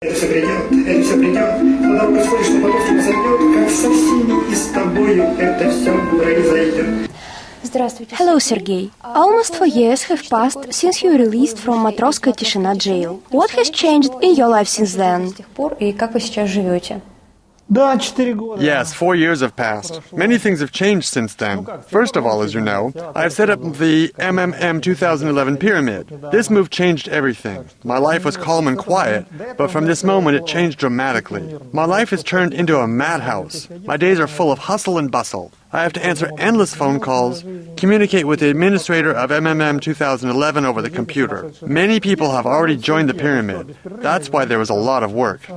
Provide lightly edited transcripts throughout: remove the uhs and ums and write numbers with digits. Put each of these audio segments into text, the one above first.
Это все придет, когда происходит, что потом произойдет, как со всеми и с тобою это все произойдет. Hello, Sergey. Almost 4 years have passed since you were released from Matrosskaya Tishina jail. What has changed in your life since then? Yes, 4 years have passed. Many things have changed since then. First of all, as you know, I have set up the MMM 2011 pyramid. This move changed everything. My life was calm and quiet, but from this moment it changed dramatically. My life has turned into a madhouse. My days are full of hustle and bustle. I have to answer endless phone calls, communicate with the administrator of MMM 2011 over the computer. Many people have already joined the pyramid. That's why there was a lot of work.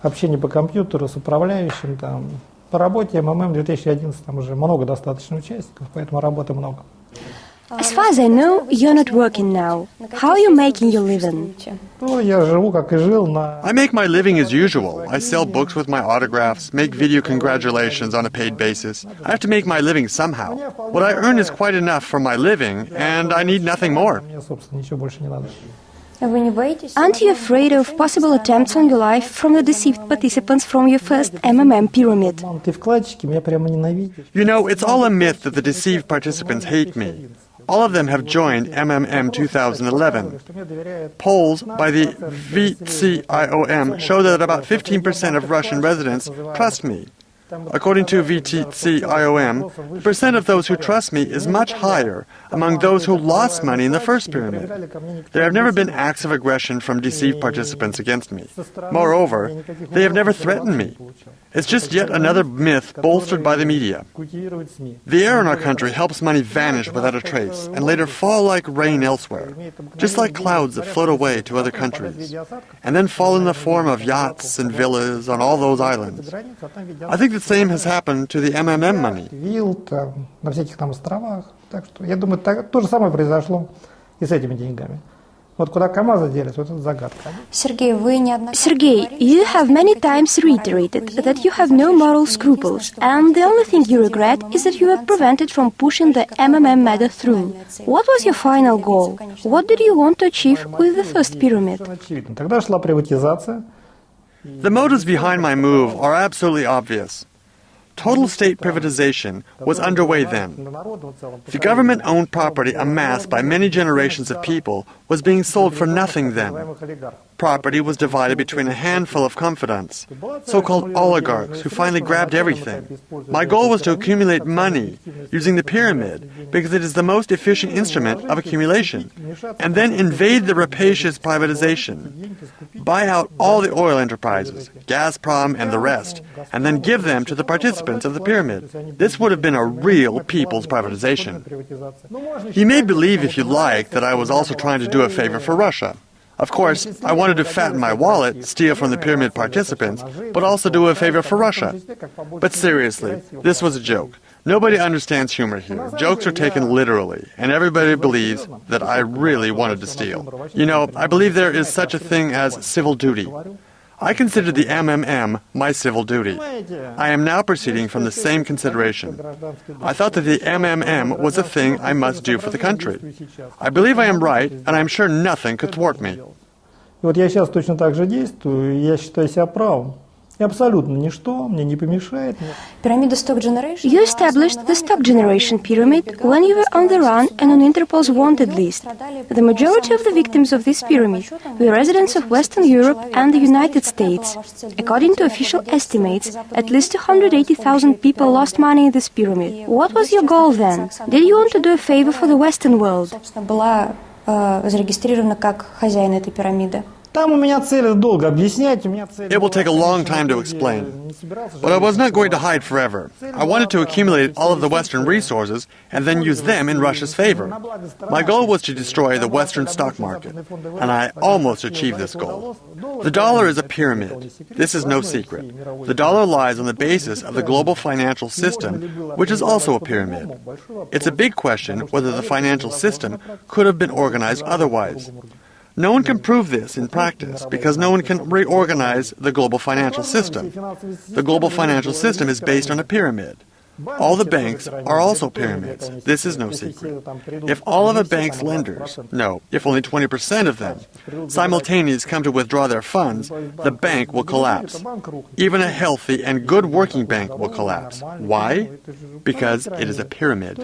Общение по компьютеру с управляющим, там, по работе МММ 2011 там уже много достаточно участников, поэтому работы много. As far as I know, you're not working now. How are you making your living? Ну, я живу, как и жил на... I make my living as usual. I sell books with my autographs, make video congratulations on a paid basis. I have to make my living somehow. What I earn is quite enough for my living, and I need nothing more. Мне, собственно, ничего больше не надо. Aren't you afraid of possible attempts on your life from the deceived participants from your first MMM pyramid? Ты вкладчики меня прямо ненавидишь. You know, it's all a myth that the deceived participants hate me. All of them have joined MMM 2011. Polls by the VTCIOM show that about 15% of Russian residents trust me. According to VTCIOM, the percent of those who trust me is much higher among those who lost money in the first pyramid. There have never been acts of aggression from deceived participants against me. Moreover, they have never threatened me. It's just yet another myth bolstered by the media. The air in our country helps money vanish without a trace and later fall like rain elsewhere, just like clouds that float away to other countries, and then fall in the form of yachts and villas on all those islands. I think the same has happened to the MMM money. На всяких там островах. Так что, я думаю, то же самое произошло и с этими деньгами. Вот куда КамАЗы делись, вот это загадка. Sergey, you have many times reiterated that you have no moral scruples, and the only thing you regret is that you were prevented from pushing the MMM matter through. What was your final goal? What did you want to achieve with the first pyramid? Тогда шла приватизация. The motives behind my move are absolutely obvious. Total state privatization was underway then. The government-owned property amassed by many generations of people was being sold for nothing then. Property was divided between a handful of confidants, so-called oligarchs who finally grabbed everything. My goal was to accumulate money using the pyramid because it is the most efficient instrument of accumulation, and then invade the rapacious privatization, buy out all the oil enterprises, Gazprom and the rest, and then give them to the participants of the pyramid. This would have been a real people's privatization. You may believe, if you like, that I was also trying to do a favor for Russia. Of course, I wanted to fatten my wallet, steal from the pyramid participants, but also do a favor for Russia. But seriously, this was a joke. Nobody understands humor here. Jokes are taken literally, and everybody believes that I really wanted to steal. You know, I believe there is such a thing as civil duty. I consider the MMM my civil duty. I am now proceeding from the same consideration. I thought that the MMM was a thing I must do for the country. I believe I am right, and I am sure nothing could thwart me. Вот я сейчас точно так же действую, и я считаю себя правым. И абсолютно ничто мне не помешает. You established the stock generation pyramid when you were on the run and on Interpol's wanted list. The majority of the victims of this pyramid were residents of Western Europe and the United States. According to official estimates, at least 280,000 people lost money in this pyramid. What was your goal then? Did you want to do a favor for the Western world? Там у меня цель долго объяснять. It will take a long time to explain. But I was not going to hide forever. I wanted to accumulate all of the Western resources and then use them in Russia's favor. My goal was to destroy the Western stock market, and I almost achieved this goal. The dollar is a pyramid. This is no secret. The dollar lies on the basis of the global financial system, which is also a pyramid. It's a big question whether the financial system could have been organized otherwise. No one can prove this in practice because no one can reorganize the global financial system. The global financial system is based on a pyramid. All the banks are also pyramids. This is no secret. If all of a bank's lenders, no, if only 20% of them, simultaneously come to withdraw their funds, the bank will collapse. Even a healthy and good working bank will collapse. Why? Because it is a pyramid.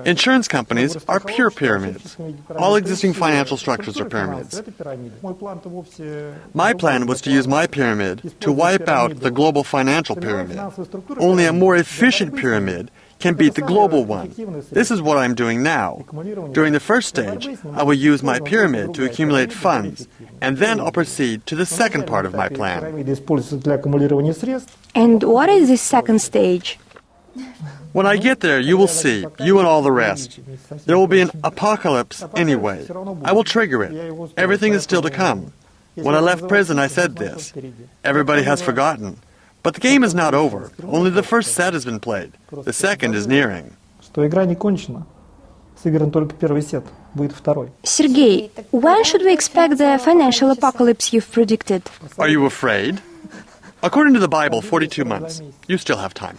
Insurance companies are pure pyramids. All existing financial structures are pyramids. My plan was to use my pyramid to wipe out the global financial pyramid. Only a more efficient pyramid can beat the global one. This is what I'm doing now. During the first stage, I will use my pyramid to accumulate funds, and then I'll proceed to the second part of my plan. And what is this second stage? When I get there, you will see, you and all the rest. There will be an apocalypse anyway. I will trigger it. Everything is still to come. When I left prison, I said this. Everybody has forgotten. But the game is not over. Only the first set has been played. The second is nearing. Sergei, when should we expect the financial apocalypse you've predicted? Are you afraid? According to the Bible, 42 months. You still have time.